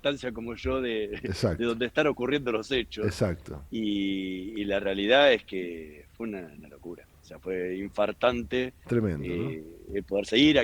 distancia como yo de Exacto, donde están ocurriendo los hechos. exacto. Y la realidad es que fue una locura. O sea, fue infartante Tremendo, ¿no? el poder seguir.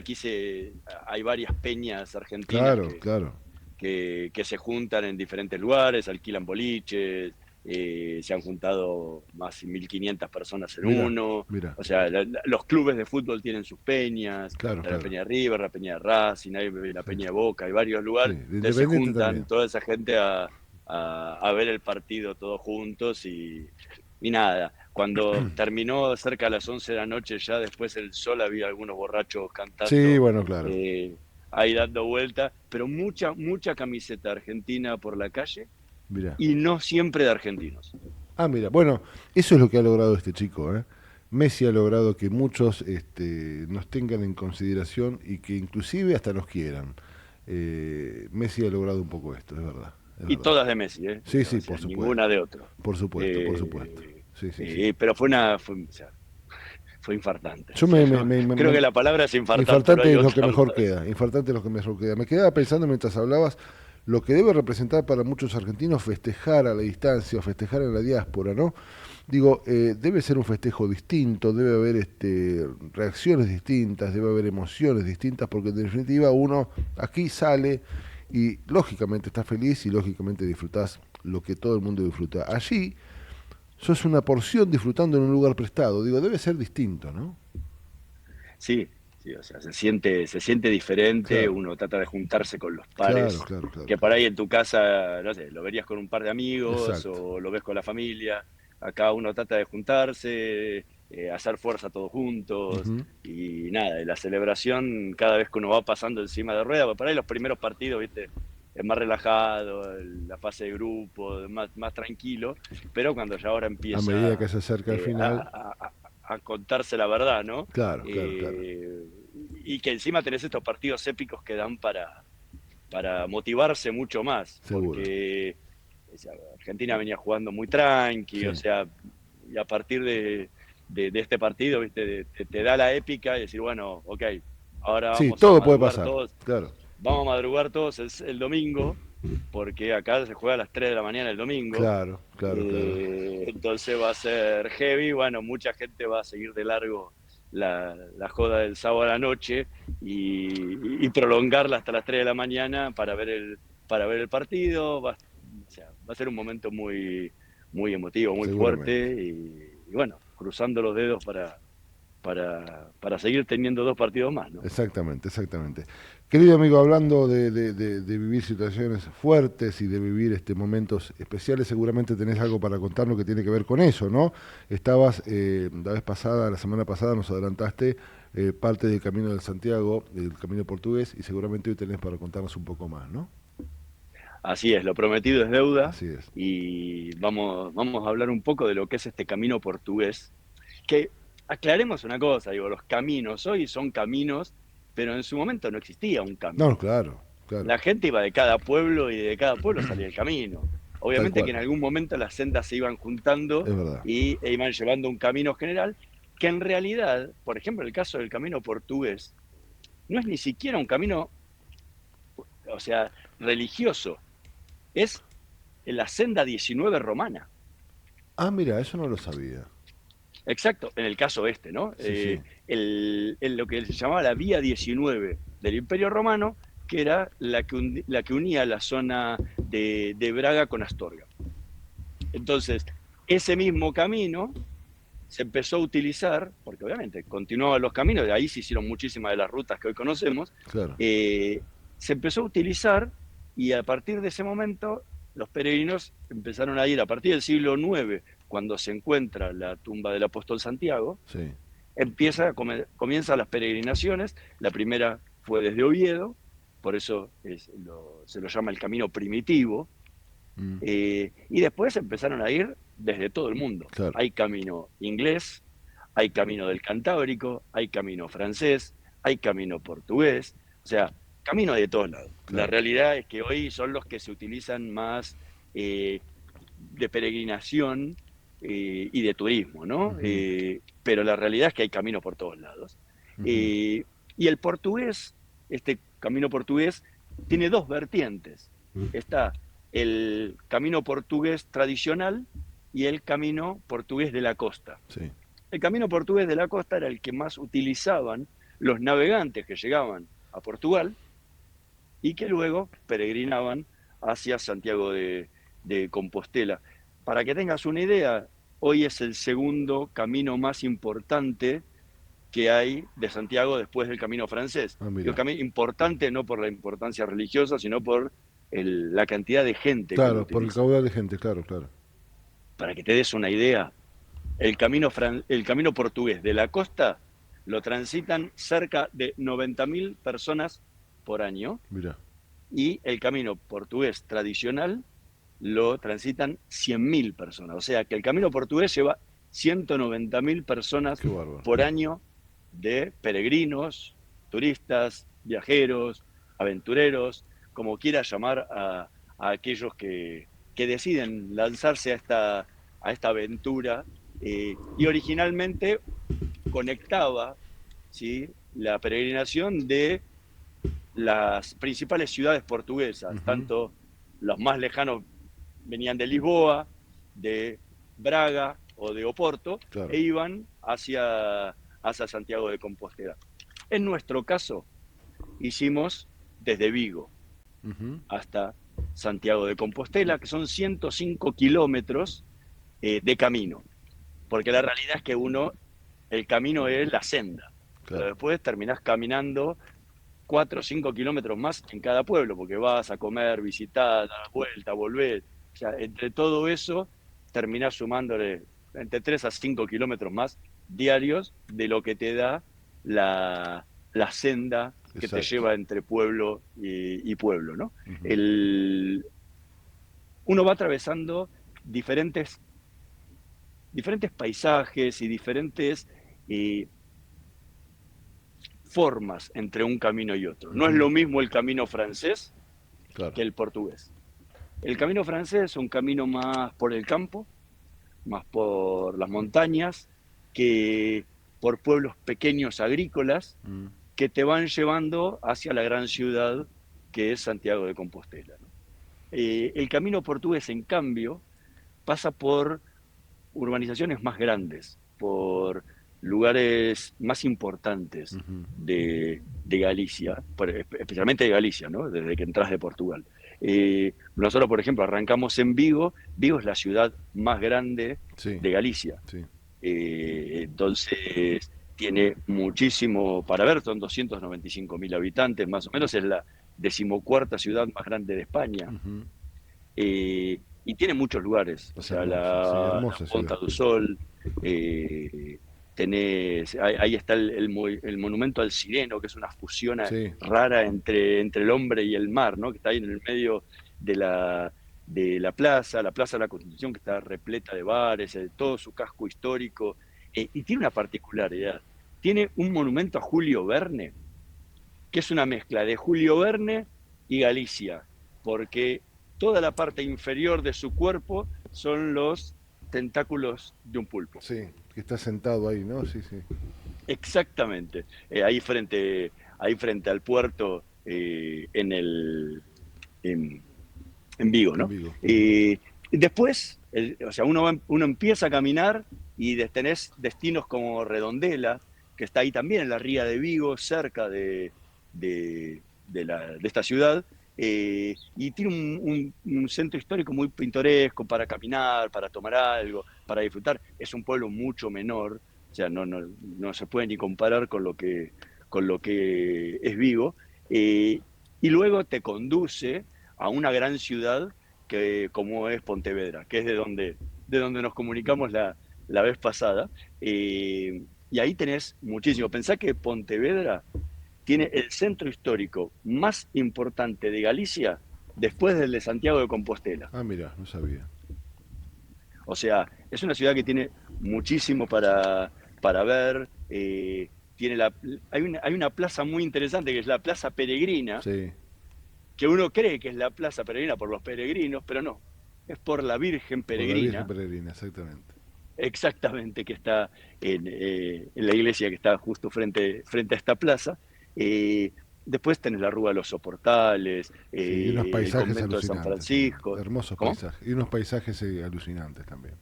Hay varias peñas argentinas Claro, claro. que se juntan en diferentes lugares, alquilan boliches, se han juntado más de 1.500 personas en Mira, uno. mira. O sea, los clubes de fútbol tienen sus peñas, Claro, está la claro. Peña de River, la Peña de Racing, hay la Sí, Peña de Boca, hay varios sí. lugares. De Entonces se Independiente juntan también. toda esa gente a ver el partido todos juntos y nada. Cuando terminó cerca de las 11 de la noche, ya después el sol, había algunos borrachos Sí, cantando bueno, claro. eh, ahí dando vuelta, pero mucha camiseta argentina por la calle Mira. y no siempre de argentinos. Ah, mira. Bueno, eso es lo que ha logrado este chico, ¿eh? Messi ha logrado que muchos nos tengan en consideración y que inclusive hasta nos quieran. Messi ha logrado un poco esto, es verdad, es Y verdad. todas de Messi, ¿eh? Sí, O sí, sea, por ninguna supuesto, de otro. por supuesto, por supuesto. Eh, Sí, sí, sí. pero o sea, fue infartante. O Yo sea, creo que me- la palabra es infartante, no infartante hay es lo que otra mejor más. queda, infartante es lo que mejor queda. Me quedaba pensando mientras hablabas lo que debe representar para muchos argentinos festejar a la distancia o festejar en la diáspora, ¿no? Digo, debe ser un festejo distinto, debe haber reacciones distintas, debe haber emociones distintas, porque en definitiva uno aquí sale y lógicamente está feliz y lógicamente disfrutás lo que todo el mundo disfruta. Allí sos una porción disfrutando en un lugar prestado. Digo, debe ser distinto, ¿no? Sí, sí, o sea, se siente diferente, Claro, uno trata de juntarse con los claro, pares, claro, claro, que por claro. ahí en tu casa, no sé, lo verías con un par de amigos Exacto. o lo ves con la familia. Acá uno trata de juntarse, hacer fuerza todos juntos Ujú. y nada, y la celebración cada vez que uno va pasando encima de rueda, porque por ahí los primeros partidos, viste, es más relajado, la fase de grupo, más tranquilo, pero cuando ya ahora A medida que empieza se acerca el eh, a, final, a- a contarse la verdad, ¿no? claro, claro, claro. Eh, y que encima tenés estos partidos épicos que dan para motivarse mucho más, Seguro. porque o sea, Argentina venía jugando muy tranqui, o Sí. sea, y a partir de este partido, ¿viste? Te da la épica y decir, bueno, ok, ahora Sí, vamos a todo puede madrugar pasar. todos, Claro. el domingo, porque acá se juega a las 3 de la mañana el domingo, Claro, claro, claro. entonces va a ser heavy. Bueno, mucha gente va a seguir de largo la joda del sábado a la noche y prolongarla hasta las 3 de la mañana para ver el partido. O sea, va a ser un momento muy emotivo, muy Seguramente. fuerte y bueno, cruzando los dedos para seguir teniendo dos partidos más, ¿no? Exactamente, exactamente. Querido amigo, hablando de vivir situaciones fuertes y de vivir momentos especiales, seguramente tenés algo para contarnos que tiene que ver con eso, ¿no? Estabas, la vez pasada, la semana pasada, nos adelantaste parte del Camino de Santiago, del Camino Portugués, y seguramente hoy tenés para contarnos un poco más, ¿no? Así es, lo prometido es deuda Así es. y vamos a hablar un poco de lo que es este camino portugués, que aclaremos una cosa, digo, los caminos hoy son caminos, pero en su momento no existía un No, camino. claro, claro, La gente iba de cada pueblo y de cada pueblo salía el camino. tal Obviamente que cual, en algún momento las sendas se iban juntando es verdad. e iban llevando un camino general, que en realidad, por ejemplo, el caso del camino portugués, no es ni siquiera un camino, o sea, religioso, es la senda 19 romana. Ah, mira, eso no lo sabía. Exacto, en el caso este, ¿no? Sí, sí, Lo que se llamaba la Vía 19 del Imperio Romano, que era la que unía la zona de Braga con Astorga. Entonces, ese mismo camino se empezó a utilizar, porque obviamente continuaban los caminos, de ahí se hicieron muchísimas de las rutas que hoy conocemos, claro. eh, se empezó a utilizar y a partir de ese momento los peregrinos empezaron a ir a partir del siglo IX, cuando se encuentra la tumba del apóstol Santiago, Sí. comienzan las peregrinaciones. La primera fue desde Oviedo, por eso se lo llama el camino primitivo, Mm, y después empezaron a ir desde todo el mundo. claro. Hay camino inglés, hay camino del Cantábrico, hay camino francés, hay camino portugués, o sea, camino de todos lados. La Claro. realidad es que hoy son los que se utilizan más eh, de peregrinación y de turismo, ¿no? Ujú, Pero la realidad es que hay camino por todos lados. ujú. Y el portugués, este camino portugués, tiene dos vertientes. está el camino portugués tradicional y el camino portugués de la costa. Sí. El camino portugués de la costa era el que más utilizaban los navegantes que llegaban a Portugal y que luego peregrinaban hacia Santiago de Compostela. Para que tengas una idea, hoy es el segundo camino más importante que hay de Santiago después del camino francés. Ah, Digo, mira. camino importante no por la importancia religiosa, sino por la cantidad de gente que lo Claro, por el utiliza. caudal de gente, claro, claro. Para que te des una idea, el camino portugués de la costa lo transitan cerca de 90.000 personas por año Mira, y el camino portugués tradicional lo transitan 100.000 personas. O sea que el camino portugués lleva 190.000 personas qué bárbaro. por año de peregrinos, turistas, viajeros, aventureros, como quiera llamar a aquellos que deciden lanzarse a esta aventura. Y originalmente conectaba, ¿sí?, la peregrinación de las principales ciudades portuguesas, Ujú, tanto los más lejanos venían de Lisboa, de Braga o de Oporto, e claro. iban hacia Santiago de Compostela. En nuestro caso, hicimos desde Vigo Ujú, hasta Santiago de Compostela, que son 105 kilómetros de camino, porque la realidad es que el camino es la senda, pero claro. después terminás caminando 4 o 5 kilómetros más en cada pueblo, porque vas a comer, visitar, dar vuelta, volver. O sea, entre todo eso, terminás sumándole entre 3 a 5 kilómetros más diarios de lo que te da la senda que te Exacto. lleva entre pueblo y pueblo, ¿no? Ujú. El, uno va atravesando diferentes, diferentes paisajes y diferentes eh, formas entre un camino y otro. No es Ujú, lo mismo el camino francés claro. que el portugués. El camino francés es un camino más por el campo, más por las montañas, que por pueblos pequeños agrícolas Mm, que te van llevando hacia la gran ciudad que es Santiago de Compostela, ¿no? El camino portugués, en cambio, pasa por urbanizaciones más grandes, por lugares más importantes ujú, de Galicia, especialmente de Galicia, ¿no?, desde que entras de Portugal. Nosotros, por ejemplo, arrancamos en Vigo. Vigo es la ciudad más grande sí, de Galicia. sí. Entonces, tiene muchísimo para ver, son 295.000 habitantes, más o menos, es la decimocuarta ciudad más grande de España. Ujú. Y tiene muchos lugares, o Es sea, hermosa, sí, la hermosa Ponta ciudad. do Sol, eh, ahí está el monumento al sireno, que es una fusión Sí, rara entre el hombre y el mar, ¿no?, que está ahí en el medio de la plaza de la Constitución, que está repleta de bares, todo su casco histórico, y tiene una particularidad, tiene un monumento a Julio Verne, que es una mezcla de Julio Verne y Galicia, porque toda la parte inferior de su cuerpo son los tentáculos de un pulpo. sí, que está sentado ahí, ¿no? Sí, sí, Exactamente. Ahí frente al puerto, en, en Vigo, en ¿no? Vigo. Ujú. Después, o sea, uno empieza a caminar y tenés destinos como Redondela, que está ahí también en la ría de Vigo, cerca de esta ciudad, y tiene un centro histórico muy pintoresco para caminar, para tomar algo, para disfrutar. Es un pueblo mucho menor, o sea, no se puede ni comparar con lo que es Vigo, eh, y luego te conduce a una gran ciudad como es Pontevedra, que es de donde nos comunicamos la vez pasada. Y ahí tenés muchísimo. Pensá que Pontevedra tiene el centro histórico más importante de Galicia después del de Santiago de Compostela. Ah, mira, no sabía. O sea, es una ciudad que tiene muchísimo para ver. Hay una plaza muy interesante que es la Plaza Peregrina, Sí, que uno cree que es la Plaza Peregrina por los peregrinos, pero no, es por la Virgen por la Virgen Peregrina, Peregrina, exactamente. exactamente, que está en la iglesia que está justo frente a esta plaza. después tenés la Rúa de los Soportales, Sí, y unos el paisajes convento de San alucinantes también. Francisco. Hermosos ¿Cómo? paisajes. Y unos paisajes alucinantes también.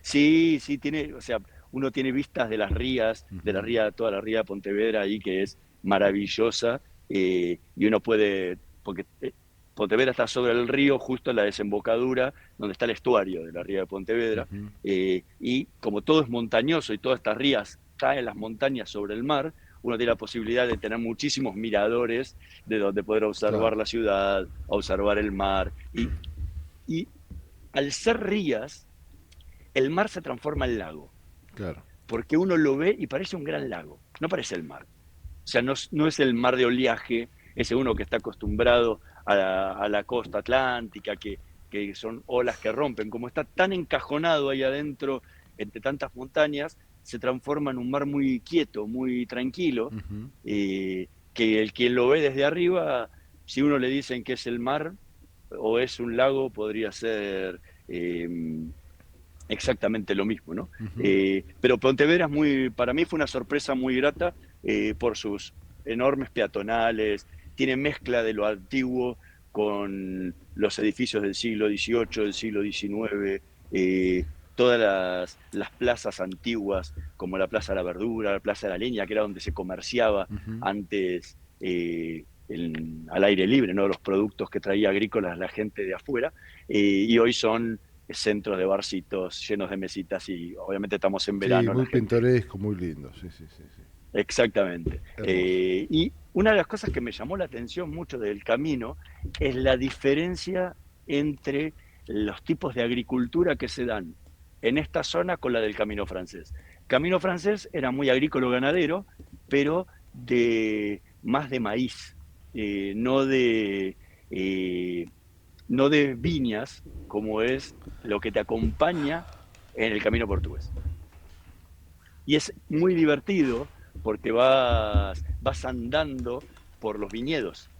Sí, sí, tiene, o sea, uno tiene vistas de las rías, de la Ujú, ría, toda la ría de Pontevedra ahí, que es maravillosa, y uno puede, porque Pontevedra está sobre el río, justo en la desembocadura, donde está el estuario de la ría de Pontevedra, ujú. y como todo es montañoso y todas estas rías caen en las montañas sobre el mar, uno tiene la posibilidad de tener muchísimos miradores de donde poder Claro, observar la ciudad, observar el mar, y al ser rías, el mar se transforma en lago, claro. porque uno lo ve y parece un gran lago, no parece el mar. O sea, no, no es el mar de oleaje, ese uno que está acostumbrado a la costa atlántica, que son olas que rompen, como está tan encajonado ahí adentro, entre tantas montañas, se transforma en un mar muy quieto, muy tranquilo, Ujú. que el quien lo ve desde arriba, si uno le dicen que es el mar o es un lago, podría ser eh, exactamente lo mismo, ¿no? Ujú. Pero Pontevedra es muy, para mí fue una sorpresa muy grata por sus enormes peatonales, tiene mezcla de lo antiguo con los edificios del siglo XVIII, del siglo XIX, todas las plazas antiguas, como la Plaza de la Verdura, la Plaza de la Leña, que era donde se comerciaba Ujú. antes al aire libre, ¿no? Los productos que traía agrícolas la gente de afuera, y hoy son centros de barcitos llenos de mesitas y obviamente estamos en Sí, verano, la muy gente. pintoresco, muy lindo. Sí, sí, sí, sí. Exactamente. Hermoso. Y una de las cosas que me llamó la atención mucho del camino es la diferencia entre los tipos de agricultura que se dan en esta zona con la del Camino Francés. Camino Francés era muy agrícola ganadero, pero más de maíz, no eh, no de viñas, como es lo que te acompaña en el camino portugués. Y es muy divertido porque vas andando por los viñedos.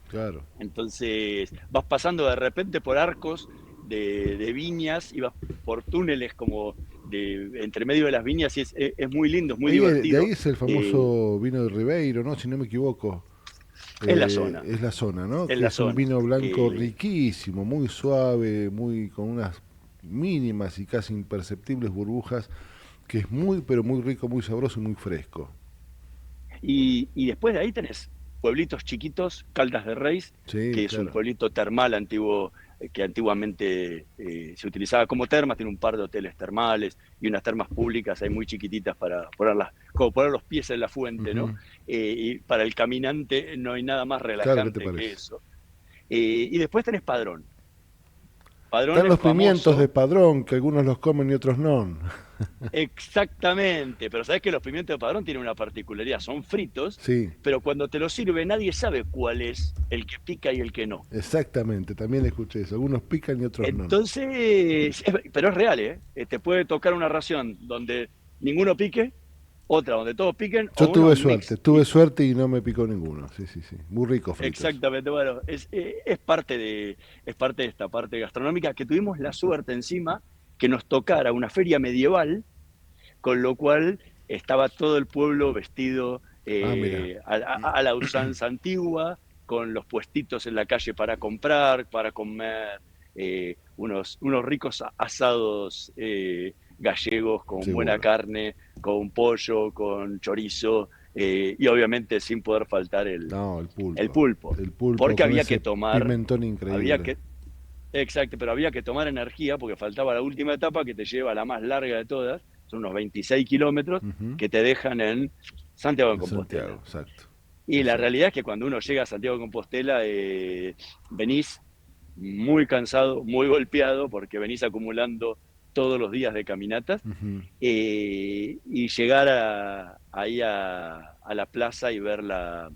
Claro. Entonces vas pasando de repente por arcos de viñas y vas por túneles como entre medio de las viñas y es muy lindo, es muy Ahí, de ahí divertido. es el Eh, famoso vino de Ribeiro, ¿no? Si no me equivoco. es la zona, Es la zona, ¿no? es Que la es un zona. vino blanco Eh, riquísimo, muy suave, muy con unas mínimas y casi imperceptibles burbujas, que es muy, pero muy rico, muy sabroso y muy fresco. y después de ahí tenés pueblitos chiquitos, Caldas de Reis, Sí, que es un claro. pueblito termal antiguo que antiguamente se utilizaba como termas, tiene un par de hoteles termales y unas termas públicas ahí muy chiquititas para ponerlas, como poner los pies en la fuente, ¿no? Ujú. Y para el caminante no hay nada más Claro, ¿qué te relajante que parece? eso. Y después tenés Padrón. Padrón Están es los pimientos de famoso. padrón, que algunos los comen y otros no. Exactamente, pero sabes que los pimientos de padrón tienen una particularidad, son fritos, Sí, pero cuando te los sirve nadie sabe cuál es el que pica y el que no. exactamente, también escuché eso. Algunos pican y otros no. Entonces, pero es real, ¿eh? Te puede tocar una ración donde ninguno pique, otra donde todos piquen, o Yo unos mix. tuve suerte y no me picó ninguno. Sí, sí, sí. Muy ricos fritos. Exactamente, bueno, es parte de esta parte gastronómica que tuvimos la suerte encima que nos tocara una feria medieval, con lo cual estaba todo el pueblo vestido Ah, mira. a la usanza antigua, con los puestitos en la calle para comprar, para comer, unos ricos asados gallegos con buena Seguro. carne, con pollo, con chorizo, y obviamente sin poder faltar No, el el pulpo. pulpo, El pulpo porque con había que ese tomar, pimentón había increíble. que, exacto, pero había que tomar energía porque faltaba la última etapa que te lleva a la más larga de todas, son unos 26 kilómetros Ujú. que te dejan en Santiago de En Santiago, Compostela. exacto. Y la Exacto. realidad es que cuando uno llega a Santiago de Compostela, venís muy cansado, muy golpeado, porque venís acumulando todos los días de caminatas, Ujú. y llegar ahí a la plaza y ver la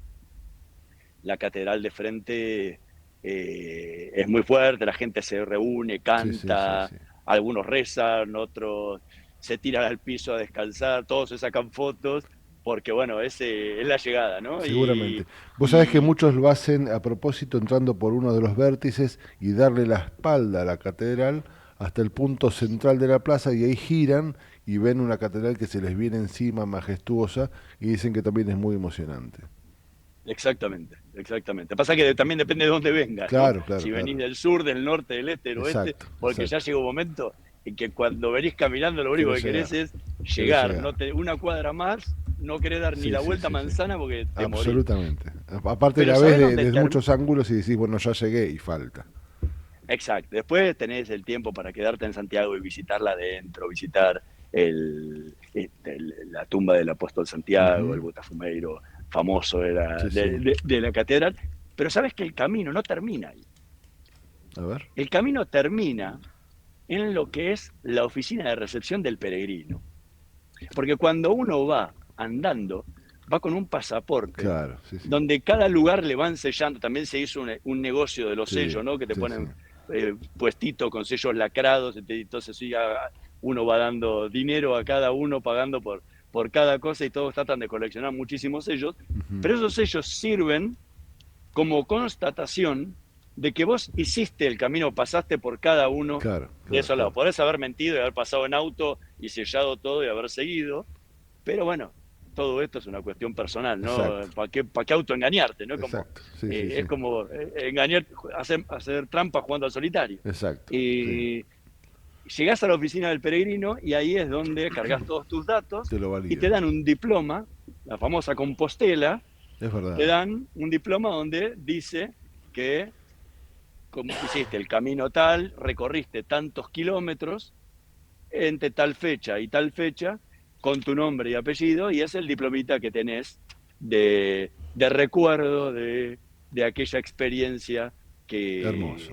catedral de frente es muy fuerte, la gente se reúne, Sí, sí, sí, canta, sí. algunos rezan, otros se tiran al piso a descansar, todos se sacan fotos, porque bueno, es la llegada, ¿no? Seguramente. Vos sabés que Y muchos lo hacen a propósito entrando por uno de los vértices y darle la espalda a la catedral hasta el punto central de la plaza y ahí giran y ven una catedral que se les viene encima majestuosa y dicen que también es muy emocionante. Exactamente, exactamente. Pasa que también depende de dónde vengas, ¿no? Claro, claro, Si venís claro. del sur, del norte, del este, del oeste, Exacto, porque ya exacto. llega un momento en que cuando venís caminando lo único Querés que querés llegar, es querés llegar, llegar. una cuadra más, no querés dar ni Sí, la sí, vuelta a sí, sí. manzana porque te morís. Absolutamente. Aparte Pero la ves ¿sabés dónde desde termina? muchos ángulos y decís, bueno, ya llegué y falta. Exacto. Después tenés el tiempo para quedarte en Santiago y visitarla adentro, visitar la tumba del apóstol Santiago, el Ujú. Botafumeiro famoso de la, Sí, sí. de la catedral. Pero sabes que el camino no termina ahí. A ver. El camino termina en lo que es la oficina de recepción del peregrino. Porque cuando uno va andando, va con un pasaporte Claro, sí, sí. donde cada lugar le van sellando. También se hizo un negocio de los Sí, sellos, ¿no? Que te sí, sí. ponen puestito con sellos lacrados, entonces sí, uno va dando dinero a cada uno, pagando por cada cosa y todos tratan de coleccionar muchísimos sellos, Ujú. pero esos sellos sirven como constatación de que vos hiciste el camino, pasaste por cada uno Claro, de claro, esos lados. claro. Podés haber mentido y haber pasado en auto y sellado todo y haber seguido, pero bueno, todo esto es una cuestión personal, Exacto, ¿no? ¿Para qué autoengañarte, no? Como, exacto. Sí, sí, sí. es como engañar, hacer trampa jugando al solitario. Exacto, sí. Y llegás a la oficina del peregrino y ahí es donde cargas todos tus datos Te lo y te validan. dan un diploma, la famosa compostela, Es te verdad. dan un diploma donde dice que como hiciste el camino tal, recorriste tantos kilómetros entre tal fecha y tal fecha, con tu nombre y apellido, y es el diplomita que tenés de recuerdo de aquella experiencia Hermoso.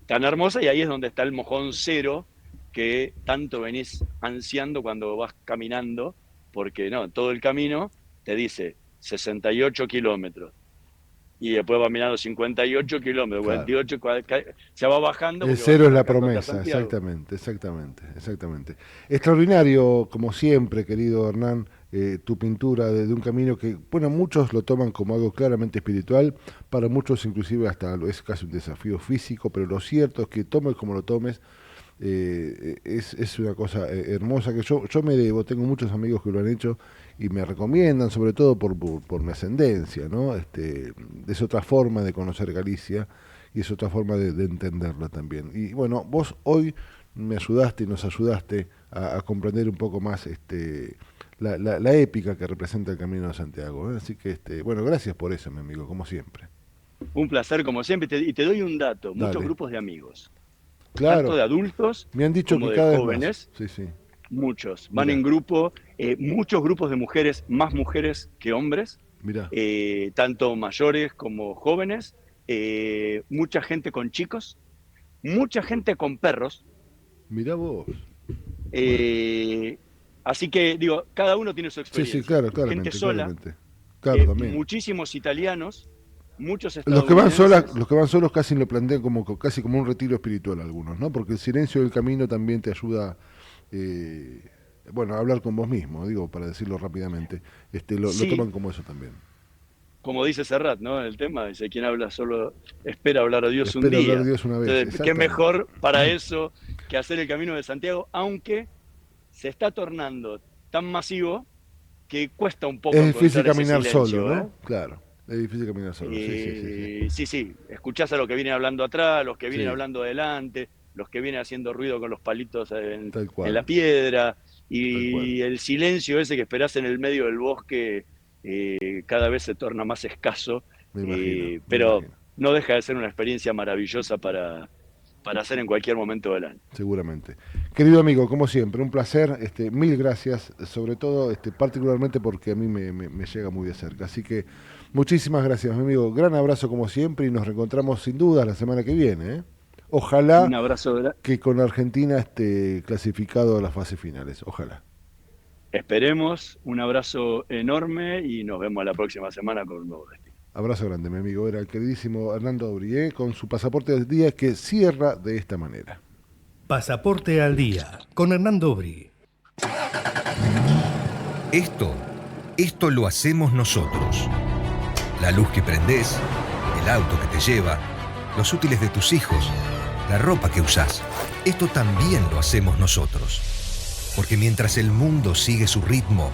tan hermosa, y ahí es donde está el mojón cero que tanto venís ansiando cuando vas caminando, porque no, todo el camino te dice 68 kilómetros, y después va mirando 58 kilómetros, Claro. 48, se va bajando El porque vas cero es la acercándote a promesa, Santiago. exactamente, exactamente, exactamente. Extraordinario, como siempre, querido Hernán, tu pintura de un camino que, bueno, muchos lo toman como algo claramente espiritual, para muchos inclusive hasta es casi un desafío físico, pero lo cierto es que tomes como lo tomes, es una cosa hermosa que yo me debo, tengo muchos amigos que lo han hecho y me recomiendan, sobre todo por mi ascendencia, ¿no? Es otra forma de conocer Galicia y es otra forma de entenderla también. Y bueno, vos hoy me ayudaste y nos ayudaste a comprender un poco más la épica que representa el Camino de Santiago, ¿eh? Así que, bueno, gracias por eso, mi amigo, como siempre. Un placer como siempre, y te doy un dato, muchos Dale. grupos de amigos, tanto Claro, de adultos me han dicho como que de cada vez más. jóvenes, Sí, sí. muchos, van Mira, en grupo, muchos grupos de mujeres, más mujeres que hombres, mira, tanto mayores como jóvenes, mucha gente con chicos, mucha gente con perros, mira vos. Bueno, eh, así que digo, cada uno tiene su sí, sí, experiencia, claro, gente claramente, sola, claramente. Claro, también. muchísimos italianos, muchos Los que van solas, estadounidenses. los que van solos casi lo plantean como casi como un retiro espiritual algunos, ¿no? Porque el silencio del camino también te ayuda, eh, bueno, a hablar con vos mismo, digo, para decirlo rápidamente. Lo Sí, toman como eso también. como dice Serrat, ¿no? El tema dice, quien habla solo espera hablar a Dios un Espero hablar de día. Dios una vez, Entonces, qué exactamente. mejor para eso que hacer el Camino de Santiago, aunque se está tornando tan masivo que cuesta un Es poco difícil encontrar ese caminar solo, silencio, ¿eh? ¿no? Claro, es difícil caminar solo, sí, sí, sí, sí. Sí, sí, escuchás a los que vienen hablando atrás, los que vienen Sí, hablando adelante, los que vienen haciendo ruido con los palitos tal en la cual, piedra, tal cual, y el silencio ese que esperás en el medio del bosque cada vez se torna más escaso, me imagino, me pero imagino. no deja de ser una experiencia maravillosa para hacer en cualquier momento del año. Seguramente. Querido amigo, como siempre, un placer, mil gracias, sobre todo, particularmente porque a mí me llega muy de cerca. Así que muchísimas gracias, mi amigo. Gran abrazo como siempre y nos reencontramos sin duda la semana que viene, ¿eh? Ojalá Un abrazo, que con Argentina esté clasificado a las fases finales, ojalá. esperemos, un abrazo enorme y nos vemos la próxima semana con un nuevo destino. Abrazo grande, mi amigo. Era el queridísimo Hernando Aurier con su pasaporte del día que cierra de esta manera. Pasaporte al día con Hernando Obri. Esto lo hacemos nosotros. La luz que prendés, el auto que te lleva, los útiles de tus hijos, la ropa que usás. Esto también lo hacemos nosotros. Porque mientras el mundo sigue su ritmo,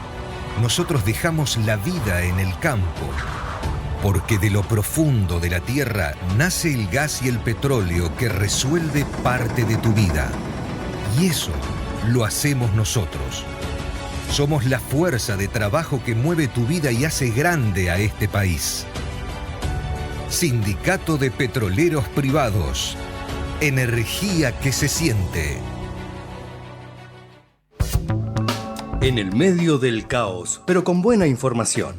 nosotros dejamos la vida en el campo. Porque de lo profundo de la tierra nace el gas y el petróleo que resuelve parte de tu vida. Y eso lo hacemos nosotros. Somos la fuerza de trabajo que mueve tu vida y hace grande a este país. Sindicato de Petroleros Privados. Energía que se siente. En el medio del caos, pero con buena información.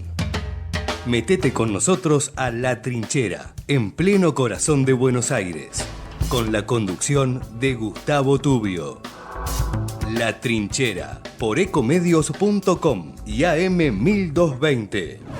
Metete con nosotros a La Trinchera, en pleno corazón de Buenos Aires, con la conducción de Gustavo Tubio. La Trinchera, por ecomedios.com y AM 1220.